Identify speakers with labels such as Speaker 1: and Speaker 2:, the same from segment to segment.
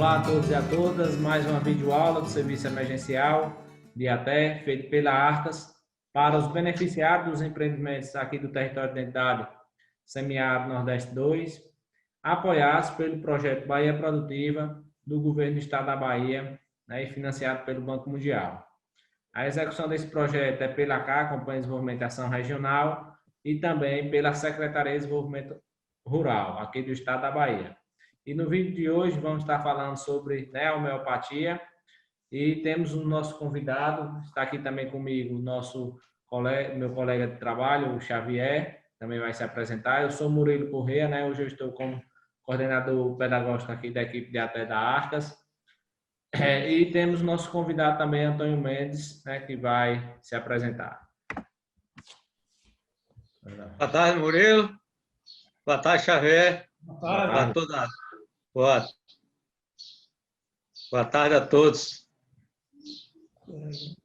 Speaker 1: Olá a todos e a todas, mais uma videoaula do Serviço Emergencial de ATE, feito pela Arcas, para os beneficiários dos empreendimentos aqui do território de identidade Semiárido Nordeste 2, apoiados pelo projeto Bahia Produtiva do Governo do Estado da Bahia, né, e financiado pelo Banco Mundial. A execução desse projeto é pela CA, Companhia de Desenvolvimento Regional, e também pela Secretaria de Desenvolvimento Rural, aqui do Estado da Bahia. E no vídeo de hoje vamos estar falando sobre, né, a homeopatia, e temos o nosso convidado, está aqui também comigo meu colega de trabalho, o Xavier, também vai se apresentar. Eu sou Murilo Corrêa, né? Hoje eu estou como coordenador pedagógico aqui da equipe de ATE da Arcas. E temos o nosso convidado também, Antônio Mendes, né, que vai se apresentar.
Speaker 2: Boa tarde, Murilo. Boa tarde, Xavier.
Speaker 1: Boa tarde.
Speaker 2: Boa tarde a todos,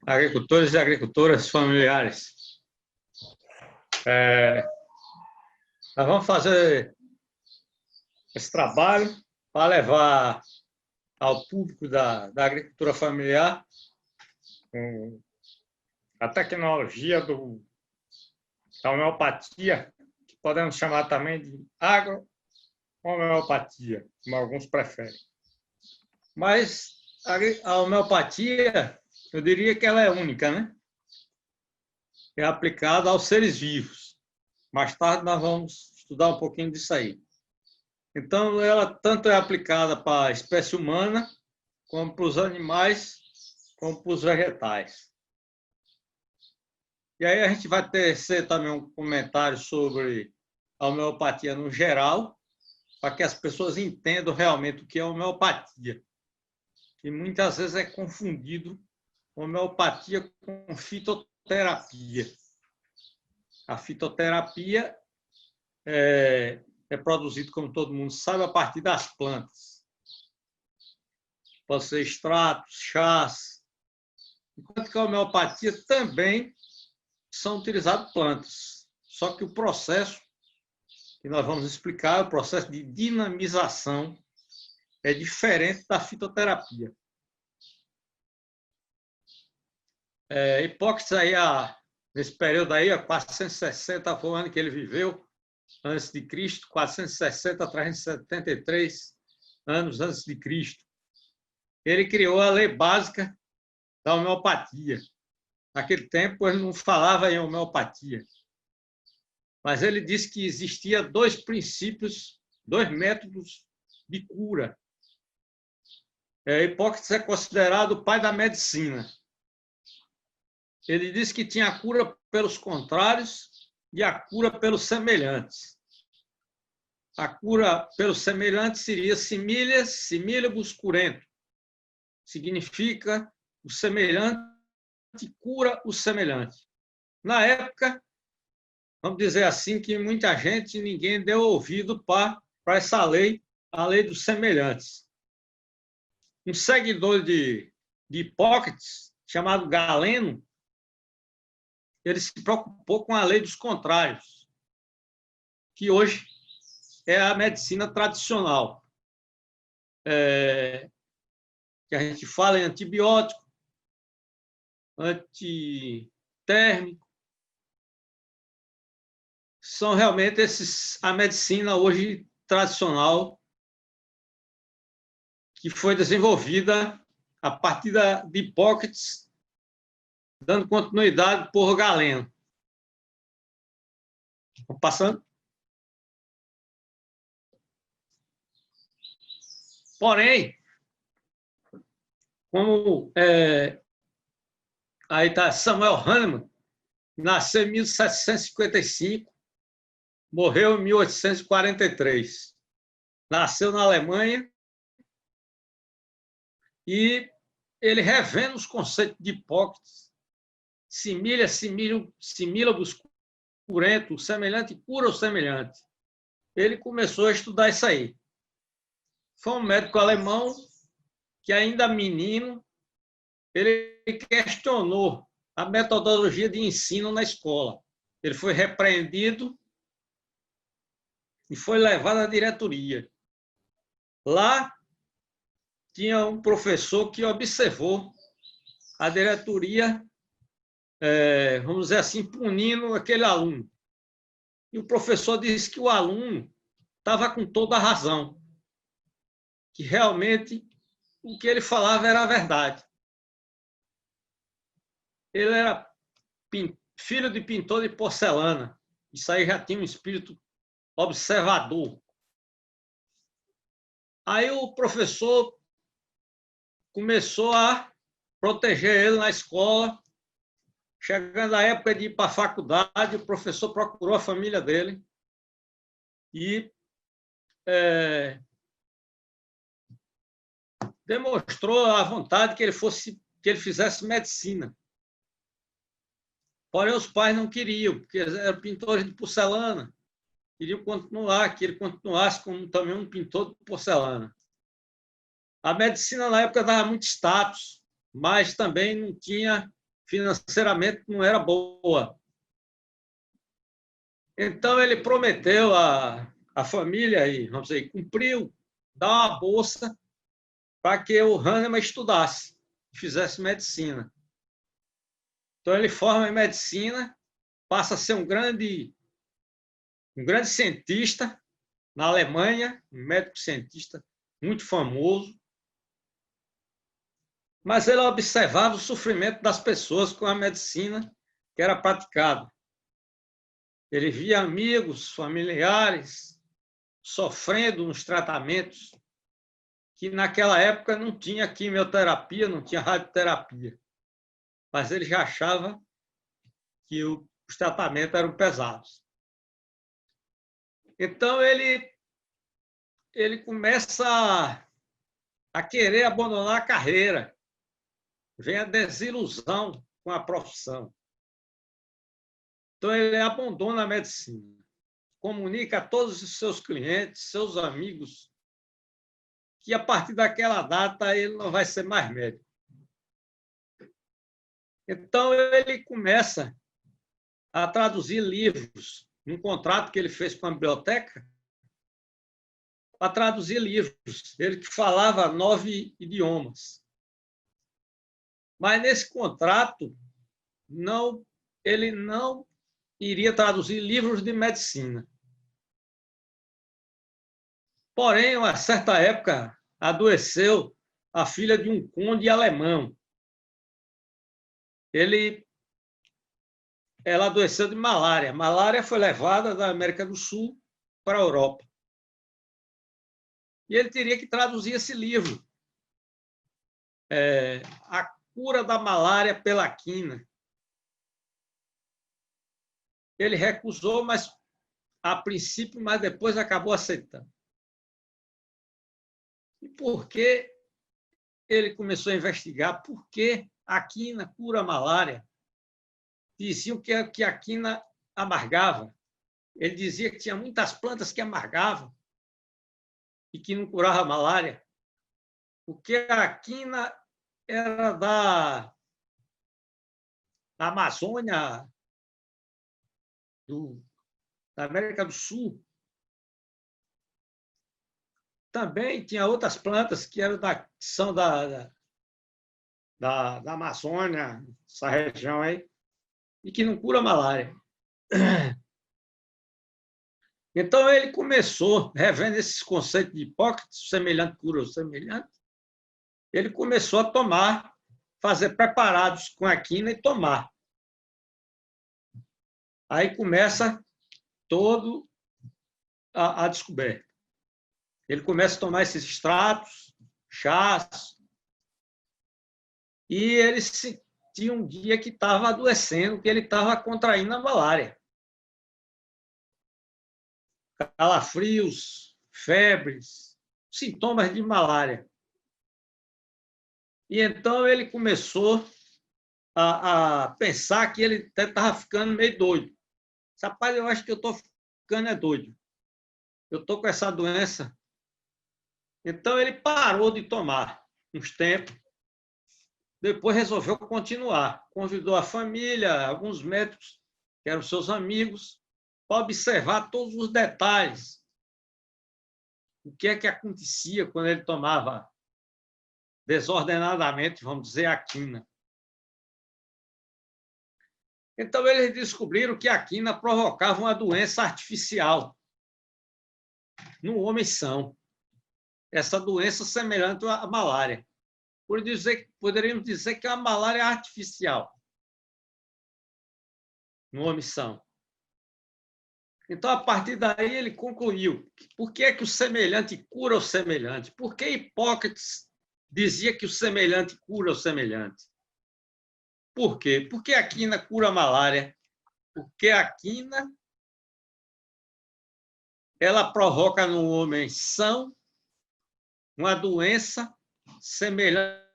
Speaker 2: agricultores e agricultoras familiares. Nós vamos fazer esse trabalho para levar ao público da agricultura familiar a tecnologia da homeopatia, que podemos chamar também de agrohomeopatia, como alguns preferem. Mas a homeopatia, eu diria que ela é única, né? É aplicada aos seres vivos. Mais tarde nós vamos estudar um pouquinho disso aí. Então, ela tanto é aplicada para a espécie humana, como para os animais, como para os vegetais. E aí a gente vai tecer também um comentário sobre a homeopatia no geral, para que as pessoas entendam realmente o que é homeopatia. E muitas vezes é confundido homeopatia com fitoterapia. A fitoterapia é produzida, como todo mundo sabe, a partir das plantas. Pode ser extratos, chás. Enquanto que a homeopatia também são utilizadas plantas. Só que o processo que nós vamos explicar, o processo de dinamização, é diferente da fitoterapia. Hipócrates, aí, nesse período aí, 460 foi o ano que ele viveu, antes de Cristo, 460 a 373 anos antes de Cristo. Ele criou a lei básica da homeopatia. Naquele tempo, ele não falava em homeopatia, mas ele disse que existia dois princípios, dois métodos de cura. Hipócrates é considerado o pai da medicina. Ele disse que tinha a cura pelos contrários e a cura pelos semelhantes. A cura pelos semelhantes seria similibus curento. Significa o semelhante cura o semelhante. Na época, vamos dizer assim, que muita gente, ninguém deu ouvido para essa lei, a lei dos semelhantes. Um seguidor de Hipócrates, chamado Galeno, ele se preocupou com a lei dos contrários, que hoje é a medicina tradicional. Que a gente fala em antibiótico, antitérmico. São realmente a medicina hoje tradicional que foi desenvolvida a partir de Hipócrates, dando continuidade por Galeno. Vamos passando. Porém, como aí está Samuel Hahnemann, nasceu em 1755, morreu em 1843. Nasceu na Alemanha e ele, revendo os conceitos de Hipócrates, similibus curento, o semelhante cura o semelhante. Ele começou a estudar isso aí. Foi um médico alemão que, ainda menino, ele questionou a metodologia de ensino na escola. Ele foi repreendido e foi levado à diretoria. Lá tinha um professor que observou a diretoria, vamos dizer assim, punindo aquele aluno. E o professor disse que o aluno estava com toda a razão, que realmente o que ele falava era a verdade. Ele era filho de pintor de porcelana. Isso aí já tinha um espírito observador. Aí o professor começou a proteger ele na escola. Chegando a época de ir para a faculdade, o professor procurou a família dele e demonstrou a vontade que ele fizesse medicina. Porém, os pais não queriam, porque eram pintores de porcelana. Queriam continuar, que ele continuasse como também um pintor de porcelana. A medicina, na época, dava muito status, mas também não tinha, financeiramente, não era boa. Então, ele prometeu à família, e, vamos dizer, cumpriu, dar uma bolsa para que o Hahnemann estudasse, fizesse medicina. Então, ele forma em medicina, passa a ser um grande cientista na Alemanha, um médico cientista muito famoso, mas ele observava o sofrimento das pessoas com a medicina que era praticada. Ele via amigos, familiares sofrendo nos tratamentos que naquela época não tinha quimioterapia, não tinha radioterapia, mas ele já achava que os tratamentos eram pesados. Então ele começa a querer abandonar a carreira. Vem a desilusão com a profissão. Então, ele abandona a medicina. Comunica a todos os seus clientes, seus amigos, que a partir daquela data ele não vai ser mais médico. Então, ele começa a traduzir livros, num contrato que ele fez com a biblioteca, para traduzir livros. Ele que falava 9 idiomas. Mas nesse contrato, ele não iria traduzir livros de medicina. Porém, a certa época, adoeceu a filha de um conde alemão. Ela adoeceu de malária. Malária foi levada da América do Sul para a Europa. E ele teria que traduzir esse livro, A Cura da Malária pela Quina. Ele recusou, mas a princípio, mas depois acabou aceitando. E por que ele começou a investigar? Por que a quina cura a malária? Diziam que a quina amargava. Ele dizia que tinha muitas plantas que amargavam e que não curava a malária. Porque a quina era da Amazônia, da América do Sul. Também tinha outras plantas que são da Amazônia, essa região aí, e que não cura a malária. Então, ele começou, revendo esses conceitos de Hipócrates, semelhante cura o semelhante, ele começou a fazer preparados com a quina e tomar. Aí começa toda a descoberta. Ele começa a tomar esses extratos, chás, e ele sentia um dia que estava adoecendo, que ele estava contraindo a malária. Calafrios, febres, sintomas de malária. E então ele começou a pensar que ele estava ficando meio doido. Rapaz, eu acho que eu estou ficando doido. Eu estou com essa doença. Então ele parou de tomar uns tempos. Depois resolveu continuar. Convidou a família, alguns médicos, que eram seus amigos, para observar todos os detalhes. O que é que acontecia quando ele tomava desordenadamente, vamos dizer, a quina. Então, eles descobriram que a quina provocava uma doença artificial no homem são. Essa doença semelhante à malária. Poderíamos dizer que é uma malária artificial no homem são. Então, a partir daí, ele concluiu: por que é que o semelhante cura o semelhante? Por que Hipócrates dizia que o semelhante cura o semelhante? Por quê? Porque a quina cura a malária. Porque a quina ela provoca no homem são uma doença semelhante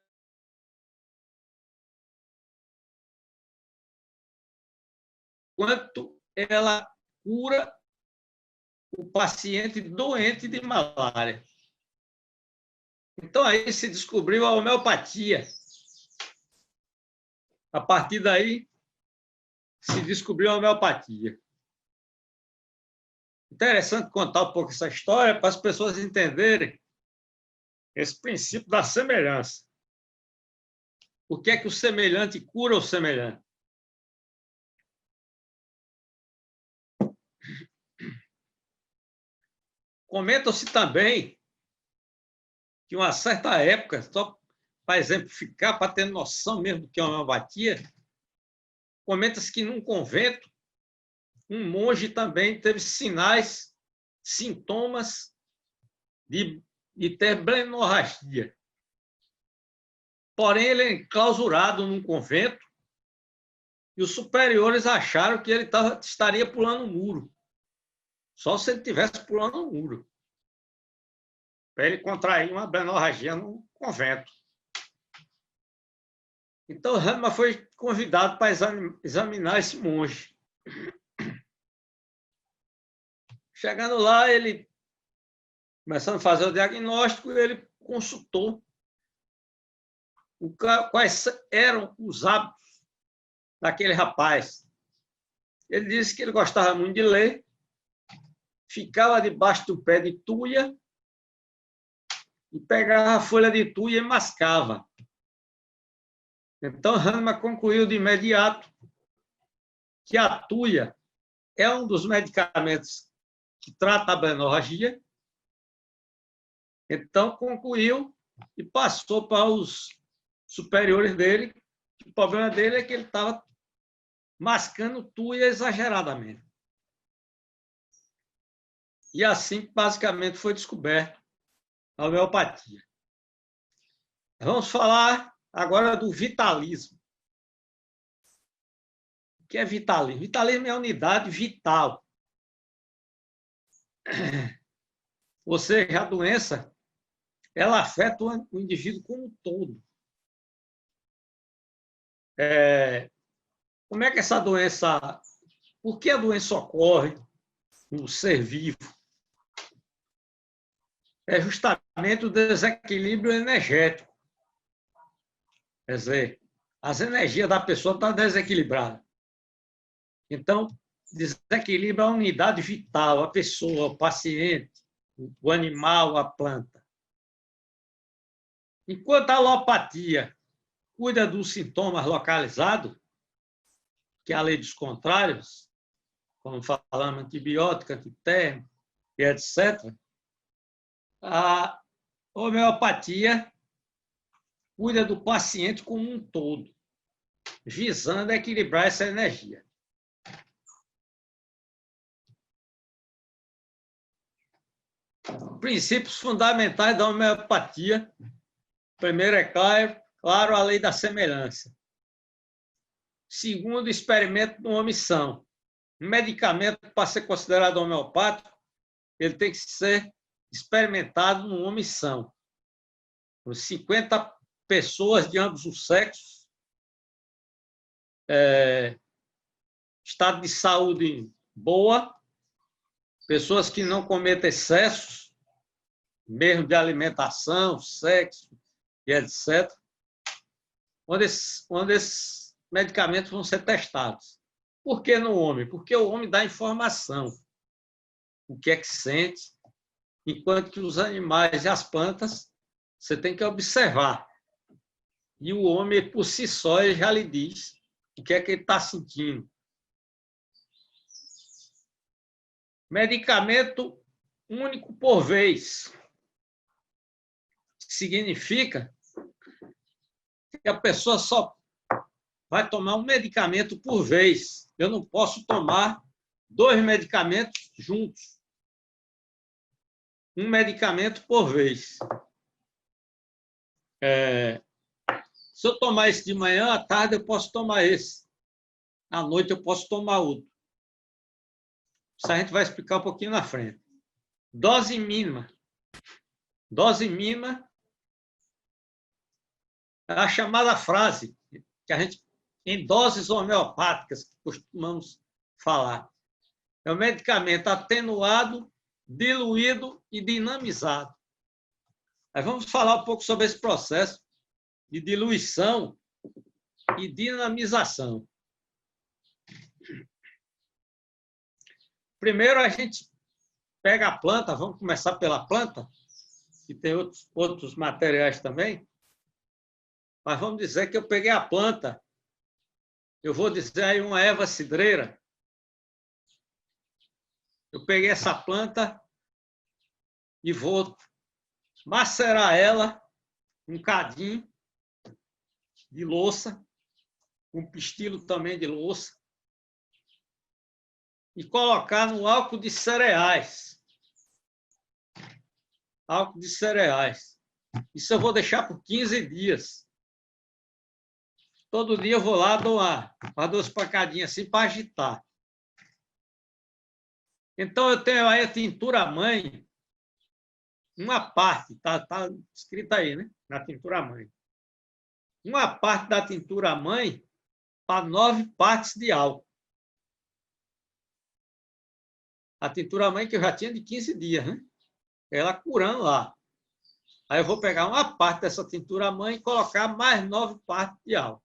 Speaker 2: quanto ela cura o paciente doente de malária. Então, aí se descobriu a homeopatia. A partir daí, se descobriu a homeopatia. Interessante contar um pouco essa história para as pessoas entenderem esse princípio da semelhança. Por que é que o semelhante cura o semelhante? Comenta-se também que, em uma certa época, só para exemplificar, para ter noção mesmo do que é uma homeopatia, comenta-se que, num convento, um monge também teve sinais, sintomas de ter blenorragia. Porém, ele é enclausurado num convento e os superiores acharam que ele estaria pulando um muro. Só se ele estivesse pulando um muro. Para ele contrair uma blenorragia no convento. Então, Hahnemann foi convidado para examinar esse monge. Chegando lá, ele, começando a fazer o diagnóstico, ele consultou quais eram os hábitos daquele rapaz. Ele disse que ele gostava muito de ler, ficava debaixo do pé de tuia e pegava a folha de tuia e mascava. Então, Hahnemann concluiu de imediato que a tuia é um dos medicamentos que trata a blenorragia. Então, concluiu e passou para os superiores dele. O problema dele é que ele estava mascando tuia exageradamente. E assim, basicamente, foi descoberto a homeopatia. Vamos falar agora do vitalismo. O que é vitalismo? Vitalismo é a unidade vital. Ou seja, a doença ela afeta o indivíduo como um todo. Como é que essa doença... Por que a doença ocorre no ser vivo? É justamente o desequilíbrio energético. Quer dizer, as energias da pessoa estão desequilibradas. Então, desequilibra a unidade vital, a pessoa, o paciente, o animal, a planta. Enquanto a alopatia cuida dos sintomas localizados, que é a lei dos contrários, como falamos, antibiótico, antitérmico, e etc., a homeopatia cuida do paciente como um todo, visando equilibrar essa energia. Princípios fundamentais da homeopatia. Primeiro é claro, a lei da semelhança. Segundo, experimento de omissão. Um medicamento, para ser considerado homeopático, ele tem que ser experimentado numa omissão. 50 pessoas de ambos os sexos, estado de saúde boa, pessoas que não cometem excessos, mesmo de alimentação, sexo e etc., onde esses medicamentos vão ser testados. Por que no homem? Porque o homem dá informação, o que é que sente, enquanto que os animais e as plantas você tem que observar. E o homem, por si só, ele já lhe diz o que é que ele está sentindo. Medicamento único por vez. Significa que a pessoa só vai tomar um medicamento por vez. Eu não posso tomar 2 medicamentos juntos. Um medicamento por vez. Se eu tomar esse de manhã, à tarde eu posso tomar esse. À noite eu posso tomar outro. Isso a gente vai explicar um pouquinho na frente. Dose mínima. Dose mínima é a chamada frase que a gente, em doses homeopáticas, que costumamos falar. É o medicamento atenuado, diluído e dinamizado. Aí vamos falar um pouco sobre esse processo de diluição e dinamização. Primeiro a gente pega a planta, vamos começar pela planta, que tem outros materiais também, mas vamos dizer que eu peguei a planta, eu vou dizer aí uma erva cidreira. Eu peguei essa planta e vou macerar ela um cadinho de louça, um pistilo também de louça, e colocar no álcool de cereais. Álcool de cereais. Isso eu vou deixar por 15 dias. Todo dia eu vou lá, dou uma 2 pancadinhas assim para agitar. Então, eu tenho aí a tintura mãe, uma parte, tá escrita aí, né? Na tintura mãe. Uma parte da tintura mãe para 9 partes de álcool. A tintura mãe que eu já tinha de 15 dias, né? Ela curando lá. Aí eu vou pegar uma parte dessa tintura mãe e colocar mais 9 partes de álcool.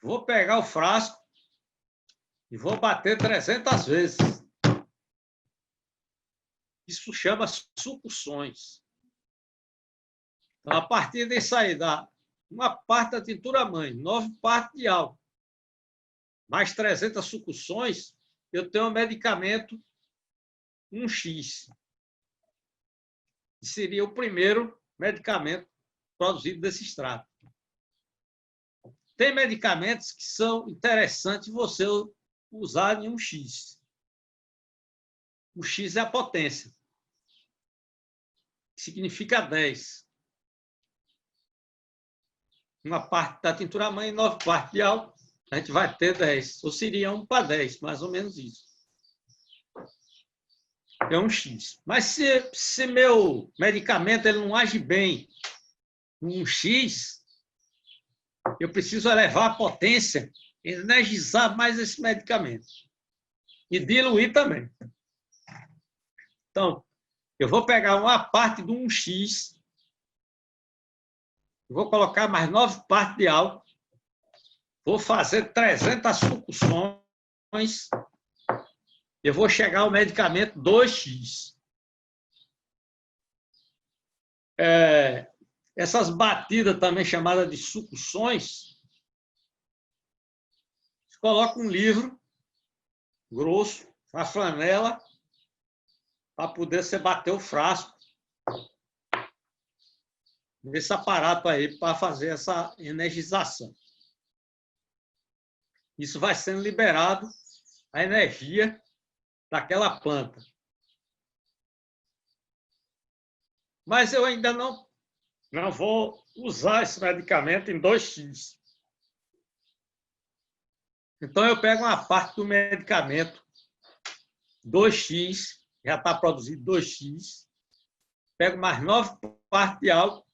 Speaker 2: Vou pegar o frasco e vou bater 300 vezes. Isso chama sucções. Então, a partir disso aí, dá uma parte da tintura mãe, 9 partes de álcool, mais 300 sucções, eu tenho um medicamento 1X. Que seria o primeiro medicamento produzido desse extrato. Tem medicamentos que são interessantes você usar em 1X. O X é a potência, que significa 10. Uma parte da tintura mãe e 9 partes de álcool, a gente vai ter 10. Ou seria 1 para 10, mais ou menos isso. É 1X. Mas se meu medicamento ele não age bem no 1X, eu preciso elevar a potência, energizar mais esse medicamento. E diluir também. Então, eu vou pegar uma parte do 1X, vou colocar mais 9 partes de álcool, vou fazer 300 sucções, eu vou chegar ao medicamento 2X. Essas batidas também chamadas de sucções, você coloca um livro grosso, uma flanela, para poder você bater o frasco nesse aparato aí para fazer essa energização. Isso vai sendo liberado a energia daquela planta. Mas eu ainda não vou usar esse medicamento em 2X. Então, eu pego uma parte do medicamento 2X, já está produzido 2X, pego mais 9 partes de álcool,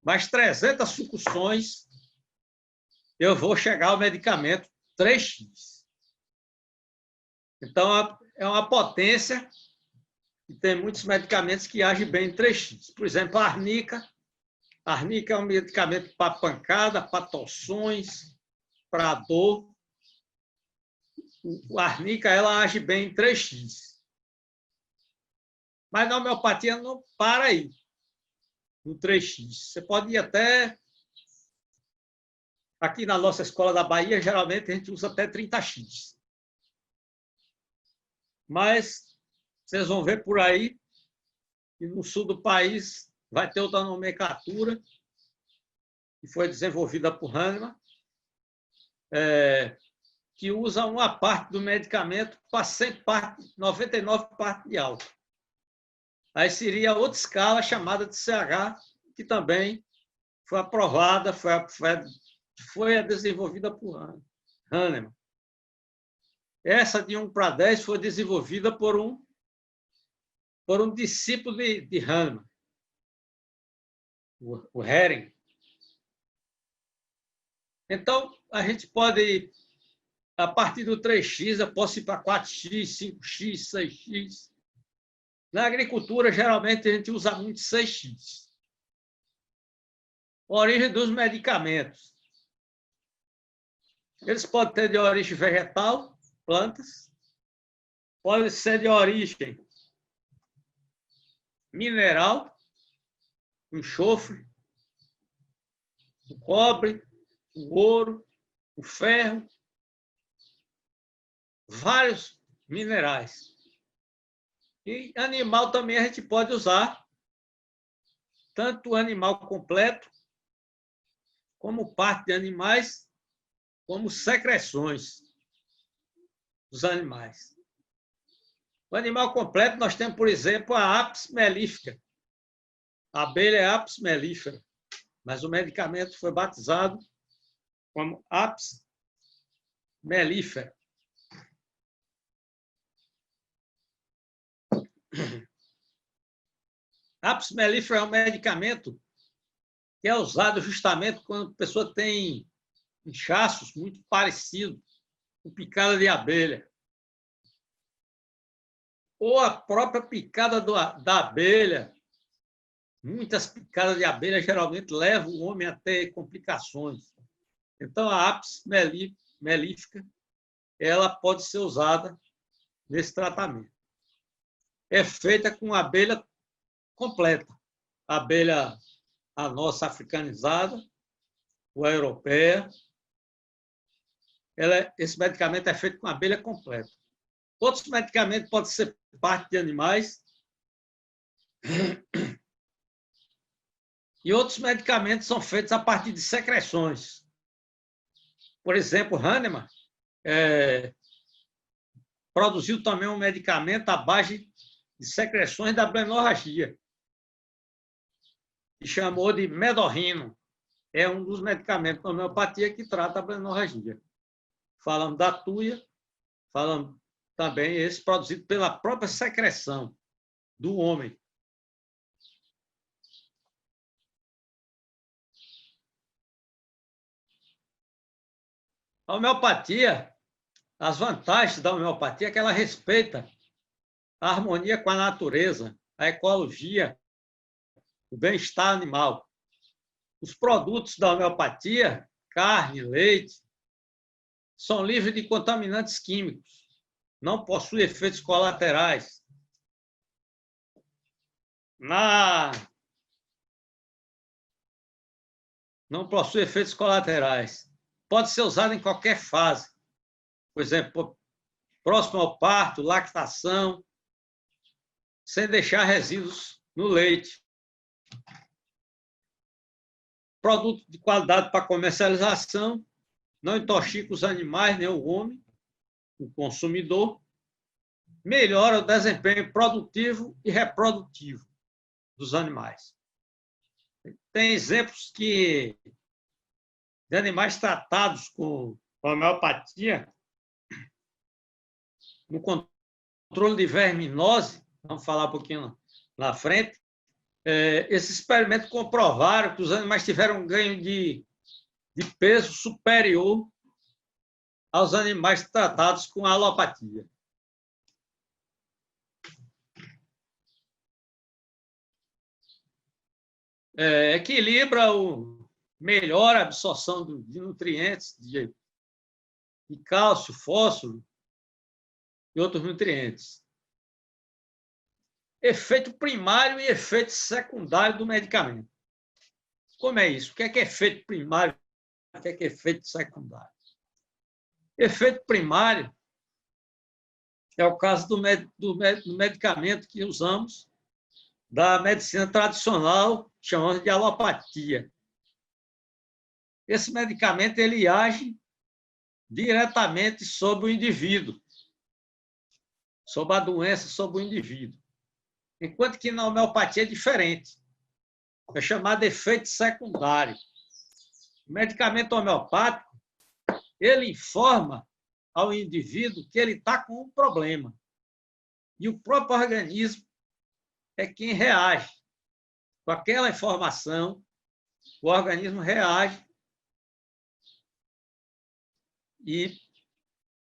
Speaker 2: mais 300 sucções, eu vou chegar ao medicamento 3X. Então, é uma potência e tem muitos medicamentos que agem bem em 3X. Por exemplo, a arnica. A arnica é um medicamento para pancada, para torções, para dor. A arnica ela age bem em 3X. Mas na homeopatia não para aí. no 3x. Você pode ir até... Aqui na nossa escola da Bahia, geralmente a gente usa até 30x. Mas vocês vão ver por aí que no sul do país vai ter outra nomenclatura que foi desenvolvida por Hahnemann, que usa uma parte do medicamento para 99 partes de álcool. Aí seria outra escala chamada de CH, que também foi aprovada, foi desenvolvida por Hahnemann. Essa de 1 para 10 foi desenvolvida por um discípulo de Hahnemann, o Hering. Então, a gente pode, a partir do 3x, eu posso ir para 4x, 5x, 6x. Na agricultura, geralmente, a gente usa muito 6x. Origem dos medicamentos. Eles podem ter de origem vegetal, plantas, pode ser de origem mineral, enxofre, o cobre, o ouro, o ferro, vários minerais. E animal também a gente pode usar, tanto o animal completo, como parte de animais, como secreções dos animais. O animal completo, nós temos, por exemplo, a Apis mellifera. A abelha é Apis mellifera, mas o medicamento foi batizado como Apis mellifera. Apis mellifera é um medicamento que é usado justamente quando a pessoa tem inchaços muito parecidos com picada de abelha. Ou a própria picada da abelha. Muitas picadas de abelha geralmente levam o homem a ter complicações. Então, a Apis mellifera, ela pode ser usada nesse tratamento. É feita com abelha completa. A abelha, a nossa africanizada, ou a europeia. Esse medicamento é feito com abelha completa. Outros medicamentos podem ser parte de animais. E outros medicamentos são feitos a partir de secreções. Por exemplo, Hahnemann produziu também um medicamento à base de secreções da blenorragia, que chamou de medorrino. É um dos medicamentos da homeopatia que trata a blenorragia. Falamos da tuia, falamos também esse produzido pela própria secreção do homem. A homeopatia, as vantagens da homeopatia é que ela respeita a harmonia com a natureza, a ecologia, o bem-estar animal. Os produtos da homeopatia, carne, leite, são livres de contaminantes químicos, não possuem efeitos colaterais. Não possui efeitos colaterais. Pode ser usado em qualquer fase. Por exemplo, próximo ao parto, lactação, sem deixar resíduos no leite. Produto de qualidade para comercialização, não intoxica os animais, nem o homem, o consumidor. Melhora o desempenho produtivo e reprodutivo dos animais. Tem exemplos de animais tratados com homeopatia no controle de verminose, vamos falar um pouquinho na frente. Esses experimentos comprovaram que os animais tiveram um ganho de peso superior aos animais tratados com alopatia. Melhora a absorção de nutrientes, de cálcio, fósforo e outros nutrientes. efeito primário e efeito secundário do medicamento. Como é isso? O que é efeito primário? O que é efeito secundário? Efeito primário é o caso do medicamento que usamos da medicina tradicional, chamamos de alopatia. Esse medicamento ele age diretamente sobre o indivíduo, sobre a doença, sobre o indivíduo. Enquanto que na homeopatia é diferente. É chamado efeito secundário. O medicamento homeopático, ele informa ao indivíduo que ele está com um problema. E o próprio organismo é quem reage. Com aquela informação, o organismo reage e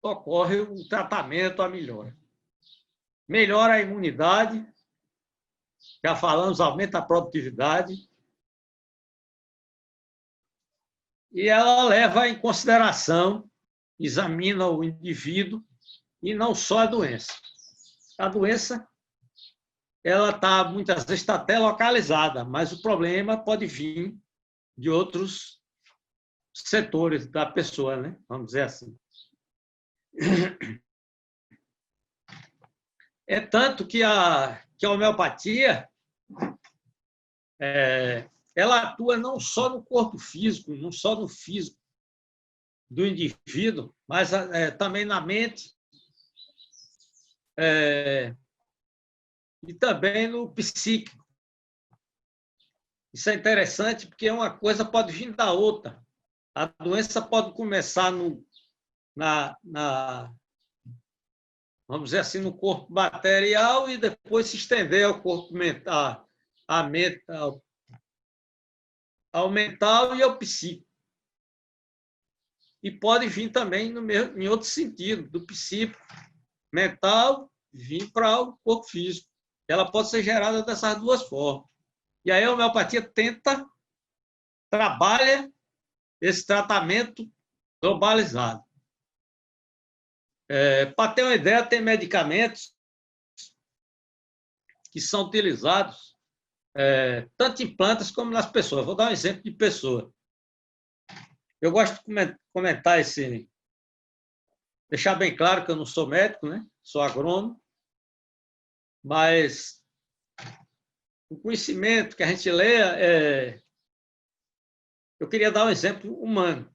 Speaker 2: ocorre o tratamento, a melhora. Melhora a imunidade, já falamos, aumenta a produtividade, e ela leva em consideração, examina o indivíduo e não só a doença. A doença, ela muitas vezes está até localizada, mas o problema pode vir de outros setores da pessoa, né? Vamos dizer assim. É tanto que a homeopatia ela atua não só no corpo físico, não só no físico do indivíduo, mas também na mente e também no psíquico. Isso é interessante porque uma coisa pode vir da outra. A doença pode começar vamos dizer assim, no corpo material e depois se estender ao corpo mental, ao mental e ao psíquico. E pode vir também em outro sentido, do psíquico, mental, vir para o corpo físico. Ela pode ser gerada dessas duas formas. E aí a homeopatia trabalha esse tratamento globalizado. Para ter uma ideia, tem medicamentos que são utilizados tanto em plantas como nas pessoas. Vou dar um exemplo de pessoa. Eu gosto de comentar deixar bem claro que eu não sou médico, né? Sou agrônomo, mas o conhecimento que a gente lê, eu queria dar um exemplo humano.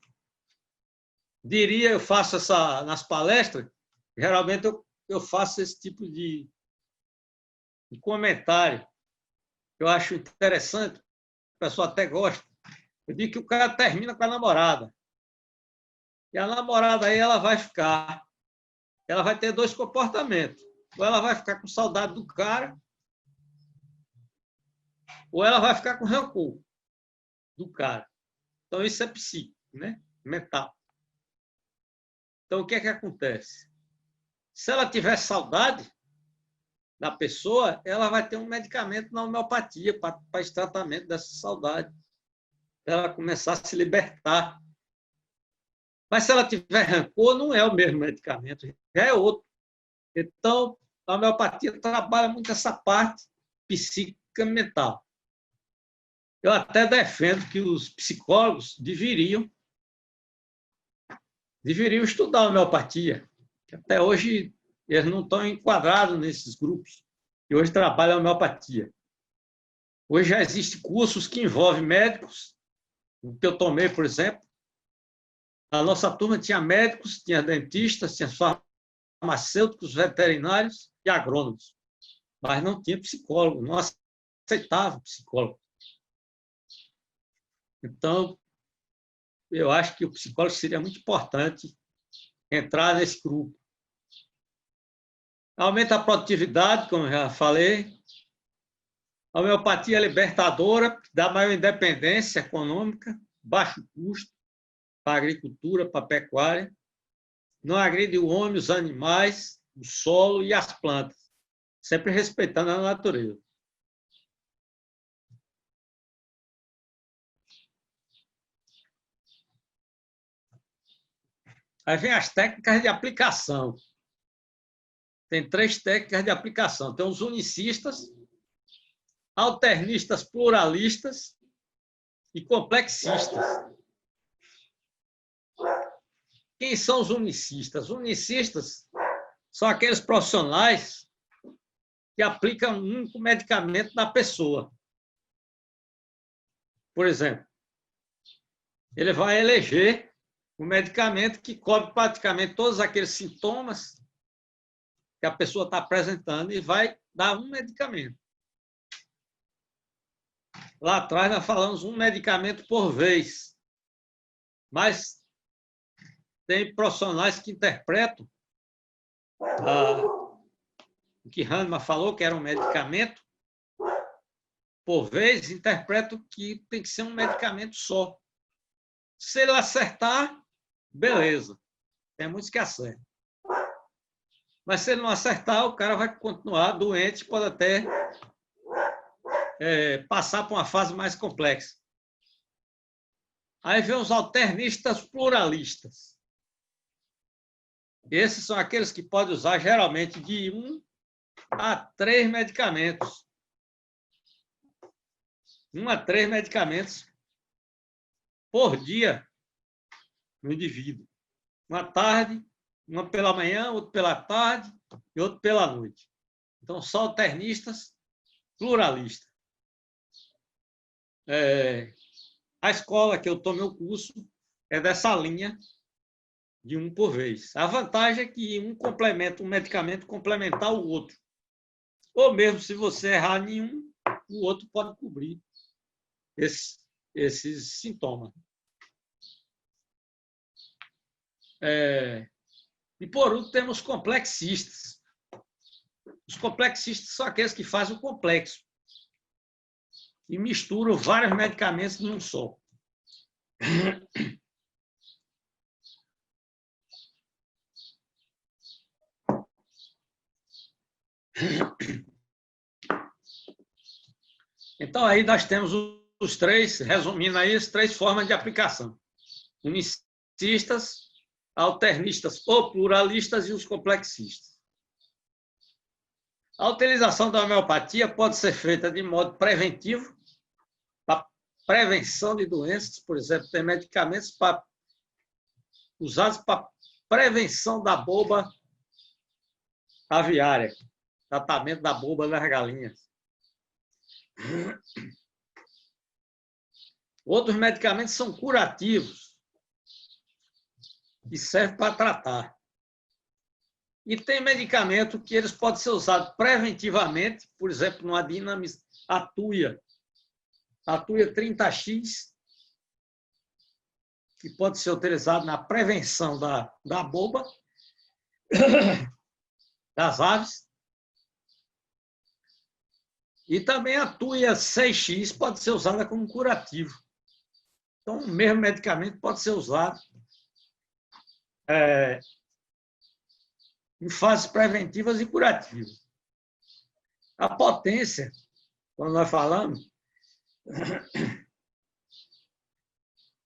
Speaker 2: Eu faço nas palestras, geralmente eu faço esse tipo de comentário. Eu acho interessante, o pessoal até gosta. Eu digo que o cara termina com a namorada. E a namorada aí ela vai ter dois comportamentos. Ou ela vai ficar com saudade do cara, ou ela vai ficar com rancor do cara. Então, isso é psíquico, né? Mental. Então, o que acontece? Se ela tiver saudade da pessoa, ela vai ter um medicamento na homeopatia para esse tratamento dessa saudade. Para ela começar a se libertar. Mas se ela tiver rancor, não é o mesmo medicamento, já é outro. Então, a homeopatia trabalha muito essa parte psíquica mental. Eu até defendo que os psicólogos deveriam estudar a homeopatia, que até hoje eles não estão enquadrados nesses grupos, que hoje trabalham a homeopatia. Hoje já existem cursos que envolvem médicos, o que eu tomei, por exemplo. A nossa turma tinha médicos, tinha dentistas, tinha farmacêuticos, veterinários e agrônomos, mas não tinha psicólogo, não aceitava psicólogo. Então, eu acho que o psicólogo seria muito importante entrar nesse grupo. Aumenta a produtividade, como eu já falei. A homeopatia é libertadora, dá maior independência econômica, baixo custo para a agricultura, para a pecuária. Não agride o homem, os animais, o solo e as plantas, sempre respeitando a natureza. Aí vem as técnicas de aplicação. tem 3 técnicas de aplicação. Tem os unicistas, alternistas pluralistas e complexistas. Quem são os unicistas? Os unicistas são aqueles profissionais que aplicam um único medicamento na pessoa. Por exemplo, ele vai eleger um medicamento que cobre praticamente todos aqueles sintomas que a pessoa está apresentando e vai dar um medicamento. Lá atrás nós falamos um medicamento por vez, mas tem profissionais que interpretam o que Hahnemann falou, que era um medicamento por vez, interpretam que tem que ser um medicamento só. Se ele acertar, beleza. Tem muitos que acertam. Mas se ele não acertar, o cara vai continuar doente, pode até passar por uma fase mais complexa. Aí vem os alternistas pluralistas. Esses são aqueles que podem usar geralmente de 1 a 3 medicamentos. 1 a 3 medicamentos por dia no indivíduo. Uma tarde, uma pela manhã, outro pela tarde e outro pela noite. Então, só alternistas pluralistas. A escola que eu tomei o curso é dessa linha de 1 por vez. A vantagem é que um complementa um medicamento complementar o outro. Ou mesmo se você errar nenhum, o outro pode cobrir esses sintomas. E por último, temos os complexistas. Os complexistas são aqueles que fazem o complexo e misturam vários medicamentos num só. Então, aí nós temos os 3, resumindo aí, as 3 formas de aplicação. Unicistas, alternistas ou pluralistas e os complexistas. A utilização da homeopatia pode ser feita de modo preventivo, para prevenção de doenças, por exemplo, tem medicamentos usados para prevenção da boba aviária, tratamento da boba das galinhas. Outros medicamentos são curativos e servem para tratar. E tem medicamento que eles podem ser usados preventivamente, por exemplo, numa dinamis, Atuia 30X, que pode ser utilizado na prevenção da boba das aves. E também a Atuia 6X pode ser usada como curativo. Então, o mesmo medicamento pode ser usado em fases preventivas e curativas. A potência, quando nós falamos,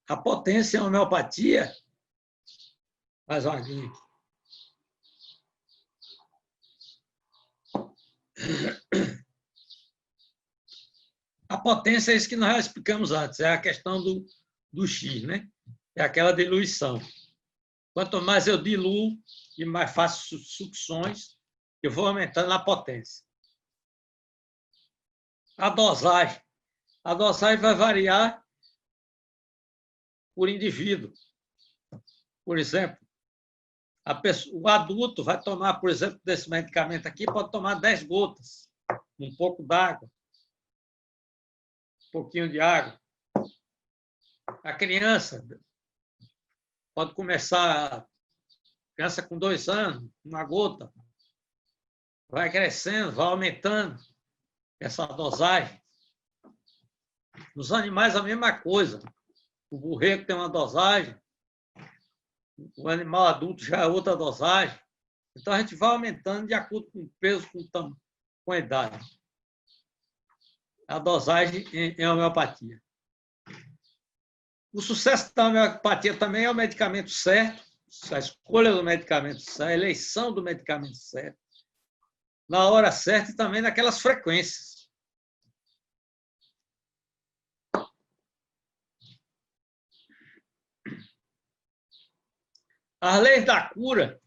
Speaker 2: a potência em homeopatia, mais uma linha aqui. A potência é isso que nós já explicamos antes, é a questão do X, né? É aquela diluição. Quanto mais eu diluo e mais faço sucções, eu vou aumentando a potência. A dosagem vai variar por indivíduo. Por exemplo, o adulto vai tomar, por exemplo, desse medicamento aqui, pode tomar 10 gotas, um pouco d'água, um pouquinho de água. A criança pode começar, criança com 2 anos, uma gota, vai crescendo, vai aumentando essa dosagem. Nos animais, a mesma coisa. O borrego tem uma dosagem, o animal adulto já é outra dosagem. Então, a gente vai aumentando de acordo com o peso, com a idade. A dosagem em homeopatia. O sucesso da homeopatia também é o medicamento certo, a escolha do medicamento certo, a eleição do medicamento certo, na hora certa e também naquelas frequências. As leis da cura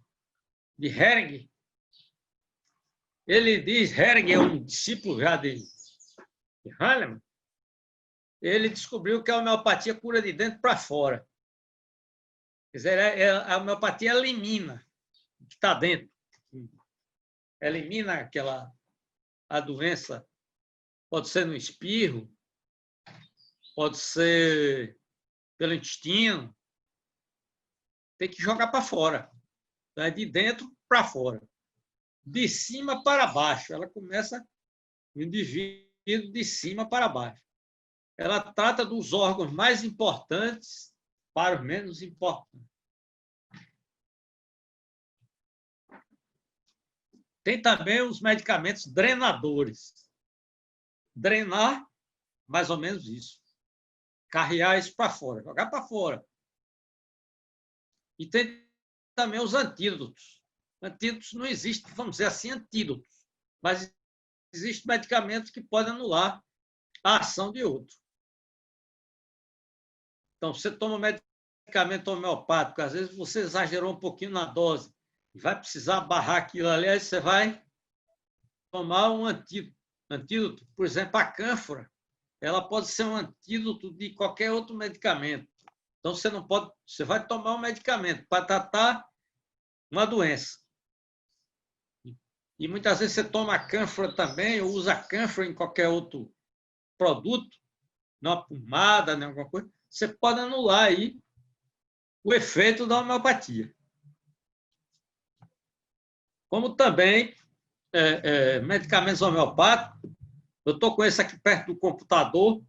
Speaker 2: de Hering, ele diz, Hering é um discípulo já de Hahnemann, ele descobriu que a homeopatia cura de dentro para fora. Quer dizer, a homeopatia elimina o que está dentro. Elimina a doença. Pode ser no espirro, pode ser pelo intestino. Tem que jogar para fora. Então, é de dentro para fora. De cima para baixo. Ela começa o indivíduo de cima para baixo. Ela trata dos órgãos mais importantes para os menos importantes. Tem também os medicamentos drenadores. Drenar, mais ou menos isso. Carrear isso para fora, jogar para fora. E tem também os antídotos. Antídotos não existem, vamos dizer assim, antídotos. Mas existem medicamentos que podem anular a ação de outro. Então, você toma medicamento homeopático, às vezes você exagerou um pouquinho na dose, e vai precisar barrar aquilo ali, aí você vai tomar um antídoto. Por exemplo, a cânfora, ela pode ser um antídoto de qualquer outro medicamento. Então, você não pode, você vai tomar um medicamento para tratar uma doença. E muitas vezes você toma a cânfora também, ou usa a cânfora em qualquer outro produto, numa pomada, em alguma coisa, você pode anular aí o efeito da homeopatia. Como também medicamentos homeopáticos, eu estou com esse aqui perto do computador,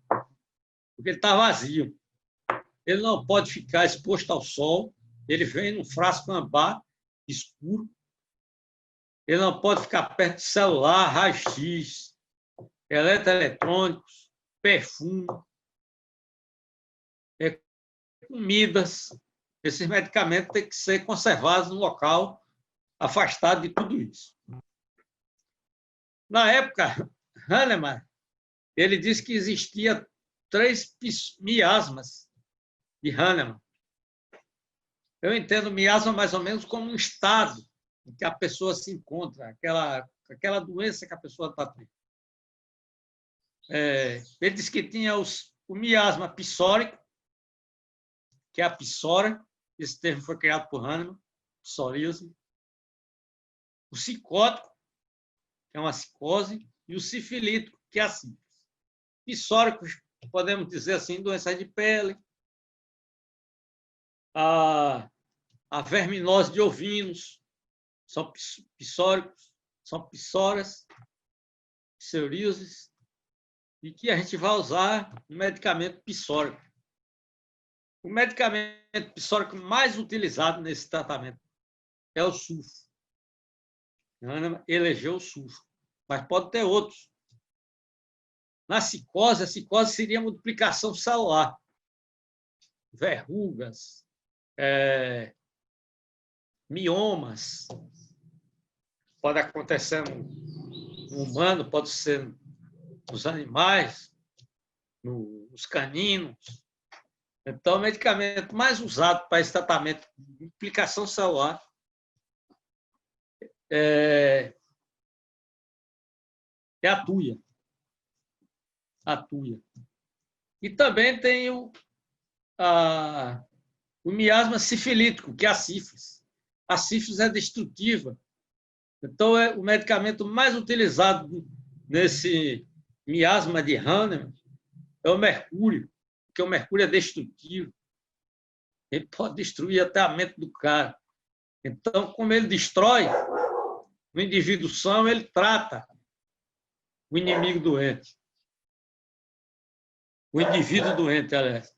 Speaker 2: porque ele está vazio. Ele não pode ficar exposto ao sol, ele vem num frasco âmbar escuro, ele não pode ficar perto de celular, raio-x, eletroeletrônicos, perfume, comidas. Esses medicamentos têm que ser conservados no local afastado de tudo isso. Na época, Hahnemann, ele disse que existia 3 miasmas de Hahnemann. Eu entendo miasma mais ou menos como um estado em que a pessoa se encontra, aquela doença que a pessoa está tendo. Ele disse que tinha o miasma psórico, que é a psora, esse termo foi criado por Hahnemann, psoríase. O psicótico, que é uma psicose, e o sifilítico, que é a sífilis. Psóricos, podemos dizer assim, doenças de pele, a verminose de ovinos, são psóricos, são psoras, psoríases, e que a gente vai usar o medicamento psórico. O medicamento psórico mais utilizado nesse tratamento é o sulfo. Hahnemann elegeu o sulfo, mas pode ter outros. Na psicose, a psicose seria a multiplicação celular. Verrugas, miomas. Pode acontecer no humano, pode ser nos animais, nos caninos. Então, o medicamento mais usado para esse tratamento de multiplicação celular é a tuia. A tuia. E também tem o miasma sifilítico, que é a sífilis. A sífilis é destrutiva. Então, o medicamento mais utilizado nesse miasma de Hahnemann é o mercúrio, porque o mercúrio é destrutivo. Ele pode destruir até a mente do cara. Então, como ele destrói, o indivíduo são, ele trata o inimigo doente. O indivíduo doente, aliás.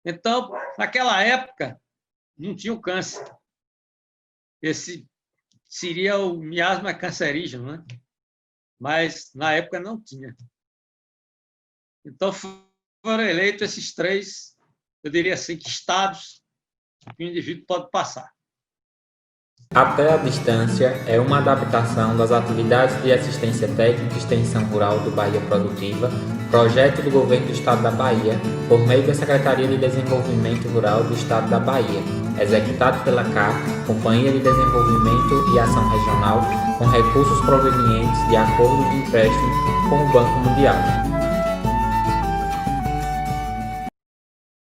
Speaker 2: Então, naquela época, não tinha o câncer. Esse seria o miasma cancerígeno, né? Mas, na época, não tinha. Então, foram eleitos esses 3, eu diria assim, que estados que o indivíduo pode passar.
Speaker 3: Até a Distância é uma adaptação das atividades de assistência técnica e extensão rural do Bahia Produtiva, projeto do Governo do Estado da Bahia, por meio da Secretaria de Desenvolvimento Rural do Estado da Bahia, executado pela CAR, Companhia de Desenvolvimento e Ação Regional, com recursos provenientes de acordo de empréstimo com o Banco Mundial.